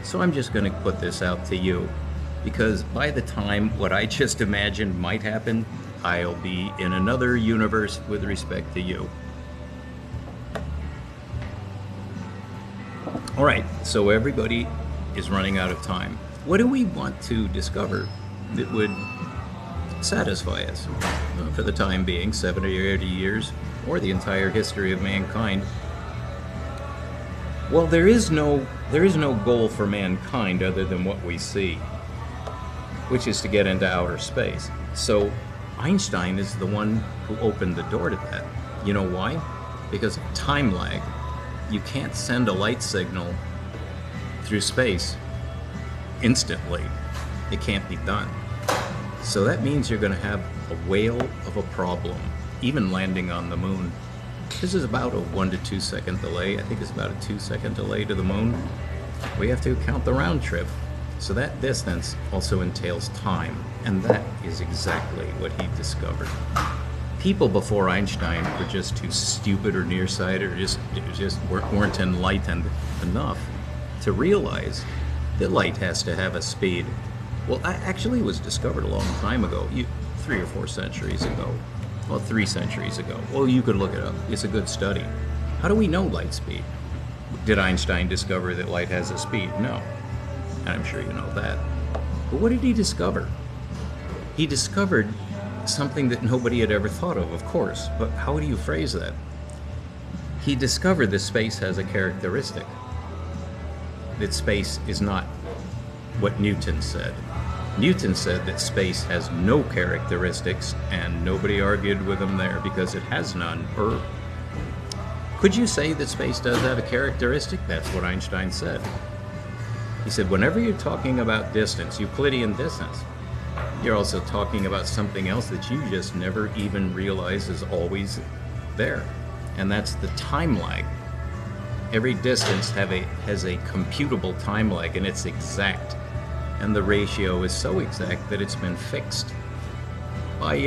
So I'm just going to put this out to you, because by the time what I just imagined might happen, I'll be in another universe with respect to you. All right, so everybody is running out of time. What do we want to discover that would satisfy us for the time being, 70 or 80 years, or the entire history of mankind? Well, there is no goal for mankind other than what we see, which is to get into outer space. So Einstein is the one who opened the door to that. You know why? Because of time lag. You can't send a light signal through space instantly. It can't be done. So that means you're going to have a whale of a problem, even landing on the moon. This is about a 1 to 2 second delay. I think it's about a 2 second delay to the moon. We have to count the round trip. So that distance also entails time, and that is exactly what he discovered. People before Einstein were just too stupid or nearsighted, or just weren't enlightened enough to realize that light has to have a speed. Well, actually, it was discovered a long time ago, 3 or 4 centuries ago. about 3 centuries ago. Well, you could look it up. It's a good study. How do we know light speed? Did Einstein discover that light has a speed? No. And I'm sure you know that. But what did he discover? He discovered something that nobody had ever thought of course. But how do you phrase that? He discovered that space has a characteristic. That space is not what Newton said. Newton said that space has no characteristics, and nobody argued with him there because it has none. Or could you say that space does have a characteristic? That's what Einstein said. He said, whenever you're talking about distance, Euclidean distance, you're also talking about something else that you just never even realize is always there. And that's the time lag. Every distance has a computable time lag, and it's exact. And the ratio is so exact that it's been fixed by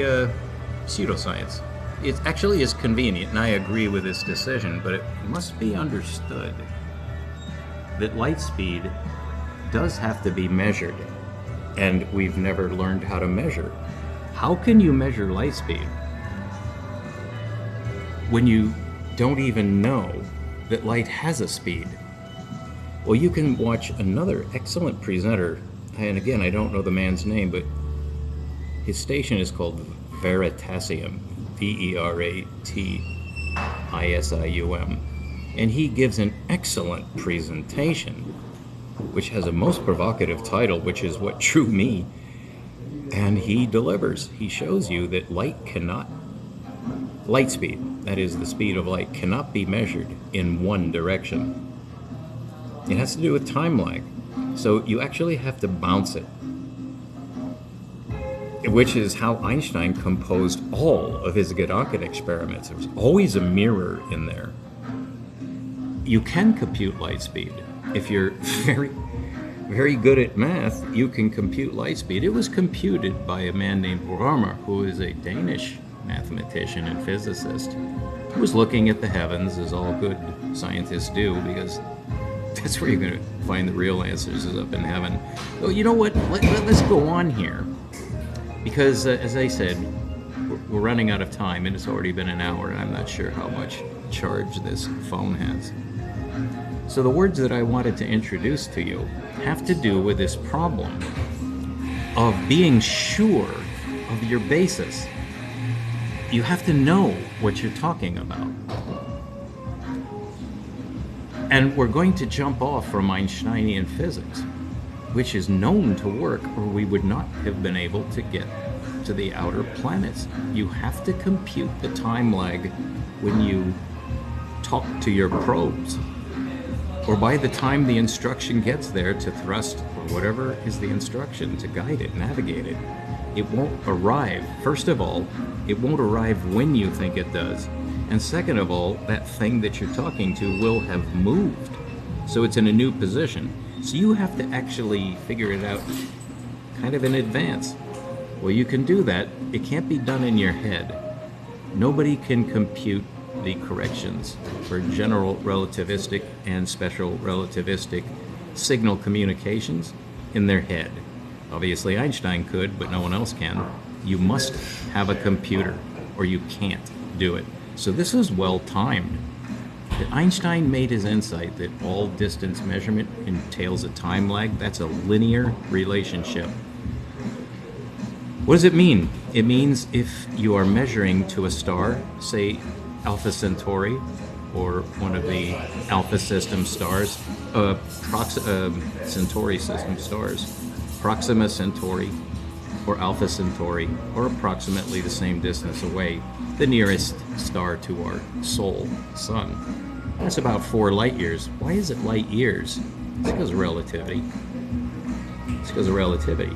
pseudoscience. It actually is convenient, and I agree with this decision, but it must be understood that light speed does have to be measured, and we've never learned how to measure. How can you measure light speed when you don't even know that light has a speed? Well, you can watch another excellent presenter, and again, I don't know the man's name, but his station is called Veritasium, Veratisium, and he gives an excellent presentation, which has a most provocative title, which is What Drew Me, and he delivers. He shows you that light speed, that is the speed of light, cannot be measured in one direction. It has to do with time lag. So you actually have to bounce it, which is how Einstein composed all of his Gedanken experiments. There's always a mirror in there. You can compute light speed. If you're very, very good at math, you can compute light speed. It was computed by a man named Rømer, who is a Danish mathematician and physicist, who was looking at the heavens, as all good scientists do, because that's where you're going to find the real answers, is up in heaven. So you know what? Let's go on here, because as I said, we're running out of time, and it's already been an hour, and I'm not sure how much charge this phone has. So the words that I wanted to introduce to you have to do with this problem of being sure of your basis. You have to know what you're talking about. And we're going to jump off from Einsteinian physics, which is known to work, or we would not have been able to get to the outer planets. You have to compute the time lag when you talk to your probes, or by the time the instruction gets there to thrust, or whatever is the instruction to guide it, navigate it. It won't arrive. First of all, it won't arrive when you think it does. And second of all, that thing that you're talking to will have moved. So it's in a new position. So you have to actually figure it out kind of in advance. Well, you can do that. It can't be done in your head. Nobody can compute the corrections for general relativistic and special relativistic signal communications in their head. Obviously Einstein could, but no one else can. You must have a computer or you can't do it. So this is well timed. Einstein made his insight that all distance measurement entails a time lag. That's a linear relationship. What does it mean? It means if you are measuring to a star, say Alpha Centauri, or one of the Alpha system stars, Centauri system stars, Proxima Centauri, or Alpha Centauri, or approximately the same distance away, the nearest star to our Sol, Sun. That's about 4 light years. Why is it light years? It's because of relativity. It's because of relativity.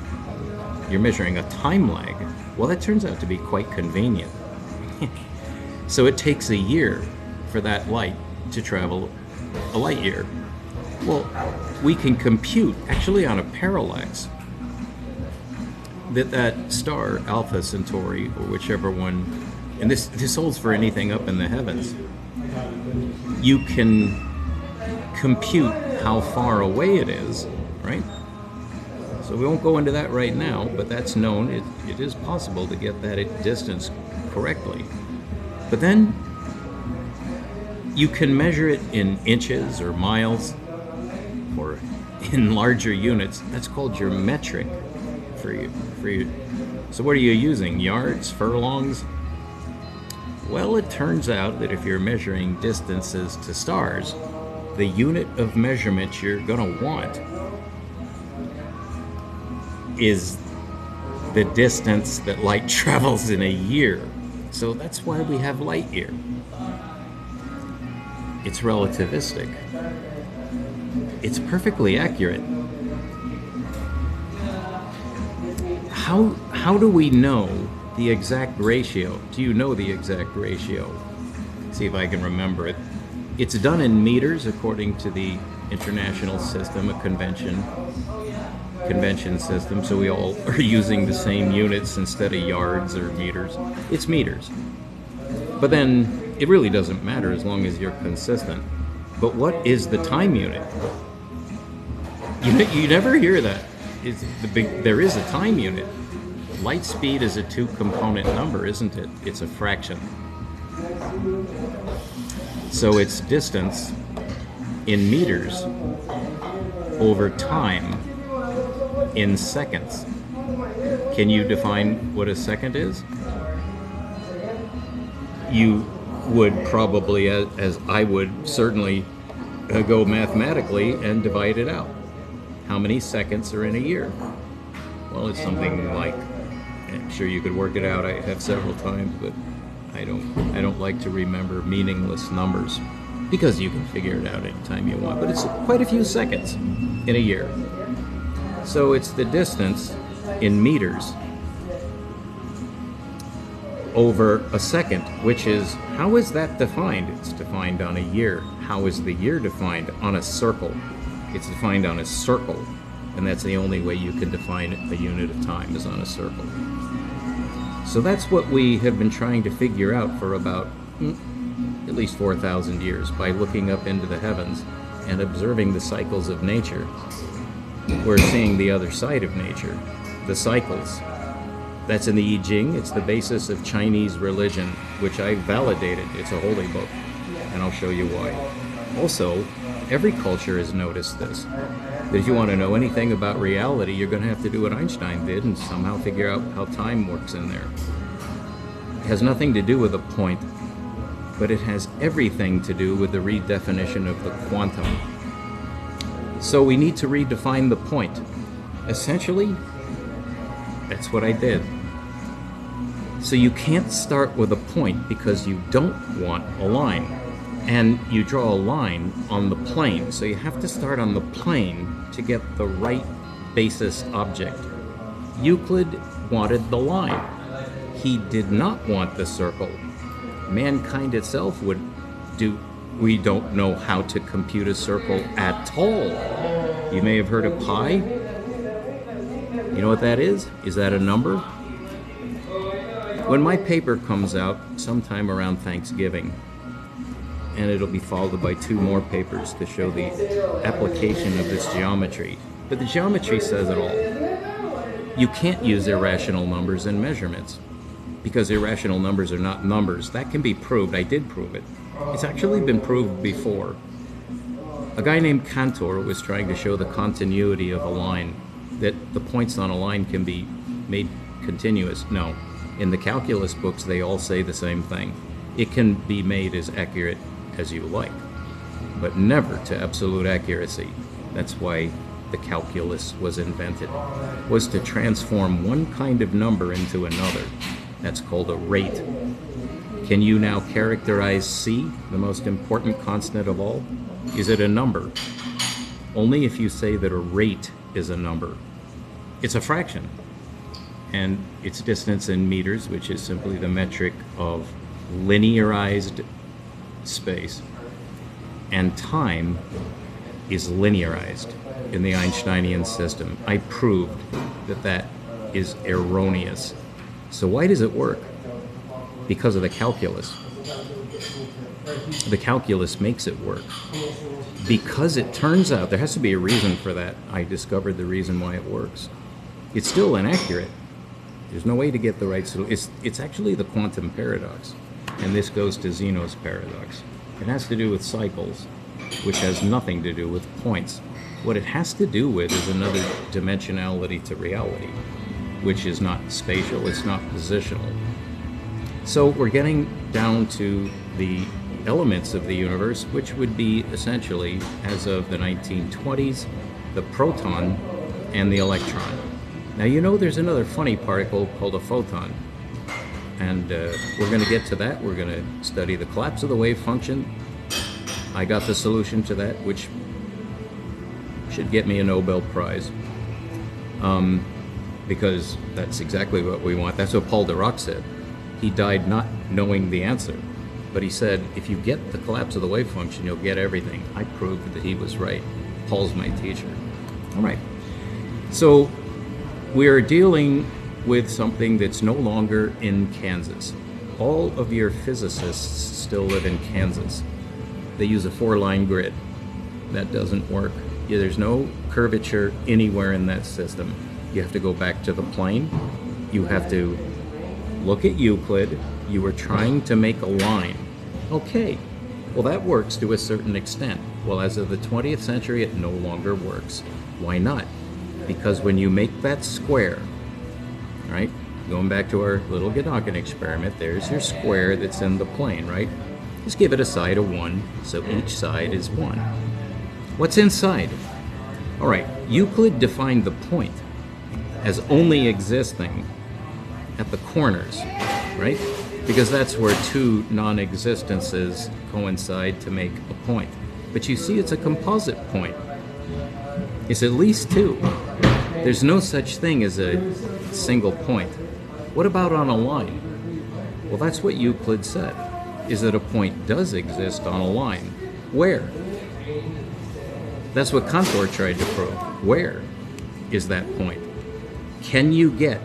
You're measuring a time lag. Well, that turns out to be quite convenient. So it takes a year for that light to travel a light year. Well, we can compute, actually on a parallax, that star, Alpha Centauri, or whichever one, and this holds for anything up in the heavens, you can compute how far away it is, right? So we won't go into that right now, but that's known. It is possible to get that distance correctly. But then you can measure it in inches or miles or in larger units. That's called your metric for you. So what are you using? Yards, furlongs? Well, it turns out that if you're measuring distances to stars, the unit of measurement you're going to want is the distance that light travels in a year. So that's why we have light year. It's relativistic. It's perfectly accurate. How do we know the exact ratio? Do you know the exact ratio? See if I can remember it. It's done in meters according to the international system, a convention system, so we all are using the same units instead of yards or meters. It's meters. But then it really doesn't matter as long as you're consistent. But what is the time unit? You never hear that. There is a time unit. Light speed is a two-component number, isn't it? It's a fraction. So it's distance in meters over time in seconds. Can you define what a second is? You would probably, as I would certainly, go mathematically and divide it out. How many seconds are in a year? Well, it's something like, I'm sure you could work it out. I have several times, but I don't like to remember meaningless numbers because you can figure it out anytime you want. But it's quite a few seconds in a year. So it's the distance in meters over a second, which is, how is that defined? It's defined on a year. How is the year defined? On a circle. It's defined on a circle, and that's the only way you can define a unit of time, is on a circle. So that's what we have been trying to figure out for about at least 4,000 years by looking up into the heavens and observing the cycles of nature. We're seeing the other side of nature, the cycles. That's in the I Ching. It's the basis of Chinese religion, which I validated. It's a holy book, and I'll show you why. Also, every culture has noticed this. That if you want to know anything about reality, you're going to have to do what Einstein did and somehow figure out how time works in there. It has nothing to do with a point, but it has everything to do with the redefinition of the quantum. So we need to redefine the point. Essentially, that's what I did. So you can't start with a point because you don't want a line. And you draw a line on the plane. So you have to start on the plane to get the right basis object. Euclid wanted the line. He did not want the circle. Mankind itself would do. We don't know how to compute a circle at all. You may have heard of pi. You know what that is? Is that a number? When my paper comes out sometime around Thanksgiving, and it'll be followed by 2 more papers to show the application of this geometry. But the geometry says it all. You can't use irrational numbers in measurements because irrational numbers are not numbers. That can be proved. I did prove it. It's actually been proved before. A guy named Cantor was trying to show the continuity of a line, that the points on a line can be made continuous. No, in the calculus books they all say the same thing. It can be made as accurate as you like, but never to absolute accuracy. That's why the calculus was invented, was to transform one kind of number into another. That's called a rate. Can you now characterize C, the most important constant of all? Is it a number? Only if you say that a rate is a number. It's a fraction, and its distance in meters, which is simply the metric of linearized space, and time is linearized in the Einsteinian system. I proved that that is erroneous. So why does it work? Because of the calculus. The calculus makes it work. Because it turns out, there has to be a reason for that. I discovered the reason why it works. It's still inaccurate, There's no way to get the right solution. It's actually the quantum paradox. And this goes to Zeno's paradox. It has to do with cycles, which has nothing to do with points. What it has to do with is another dimensionality to reality, which is not spatial, it's not positional. So we're getting down to the elements of the universe, which would be essentially, as of the 1920s, the proton and the electron. Now you know there's another funny particle called a photon, and we're going to get to that. We're going to study the collapse of the wave function. I got the solution to that, which should get me a Nobel Prize, because that's exactly what we want. That's what Paul Dirac said. He died not knowing the answer, but he said, if you get the collapse of the wave function, you'll get everything. I proved that he was right. Paul's my teacher. All right. So we are dealing with something that's no longer in Kansas. All of your physicists still live in Kansas. They use a 4-line grid. That doesn't work. There's no curvature anywhere in that system. You have to go back to the plane. You have to look at Euclid. You were trying to make a line. Okay, well that works to a certain extent. Well, as of the 20th century, it no longer works. Why not? Because when you make that square, right? Going back to our little Gedanken experiment, there's your square that's in the plane, right? Just give it a side of 1, so each side is 1. What's inside? All right, Euclid defined the point as only existing at the corners, right? Because that's where two non-existences coincide to make a point. But you see, it's a composite point. It's at least two. There's no such thing as a single point. What about on a line? Well, that's what Euclid said, is that a point does exist on a line. Where? That's what Cantor tried to prove. Where is that point? Can you get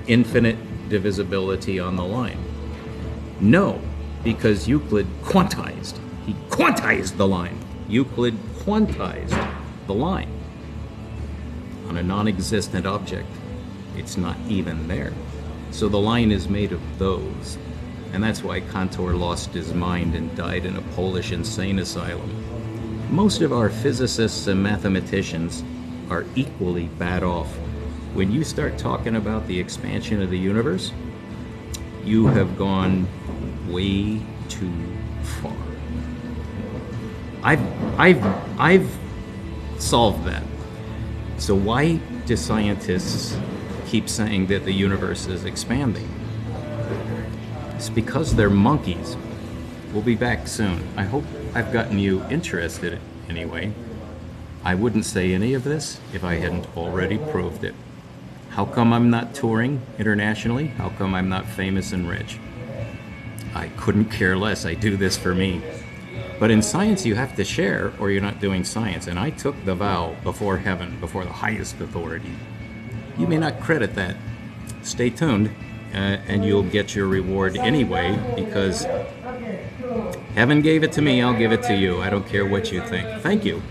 infinite divisibility on the line? No, because Euclid quantized. He quantized the line. Euclid quantized the line on a non-existent object. It's not even there. So the line is made of those. And that's why Cantor lost his mind and died in a Polish insane asylum. Most of our physicists and mathematicians are equally bad off. When you start talking about the expansion of the universe, you have gone way too far. I've solved that. So why do scientists keep saying that the universe is expanding? It's because they're monkeys. We'll be back soon. I hope I've gotten you interested anyway. I wouldn't say any of this if I hadn't already proved it. How come I'm not touring internationally? How come I'm not famous and rich? I couldn't care less. I do this for me. But in science, you have to share or you're not doing science. And I took the vow before heaven, before the highest authority. You may not credit that. Stay tuned and you'll get your reward anyway, because heaven gave it to me, I'll give it to you. I don't care what you think. Thank you.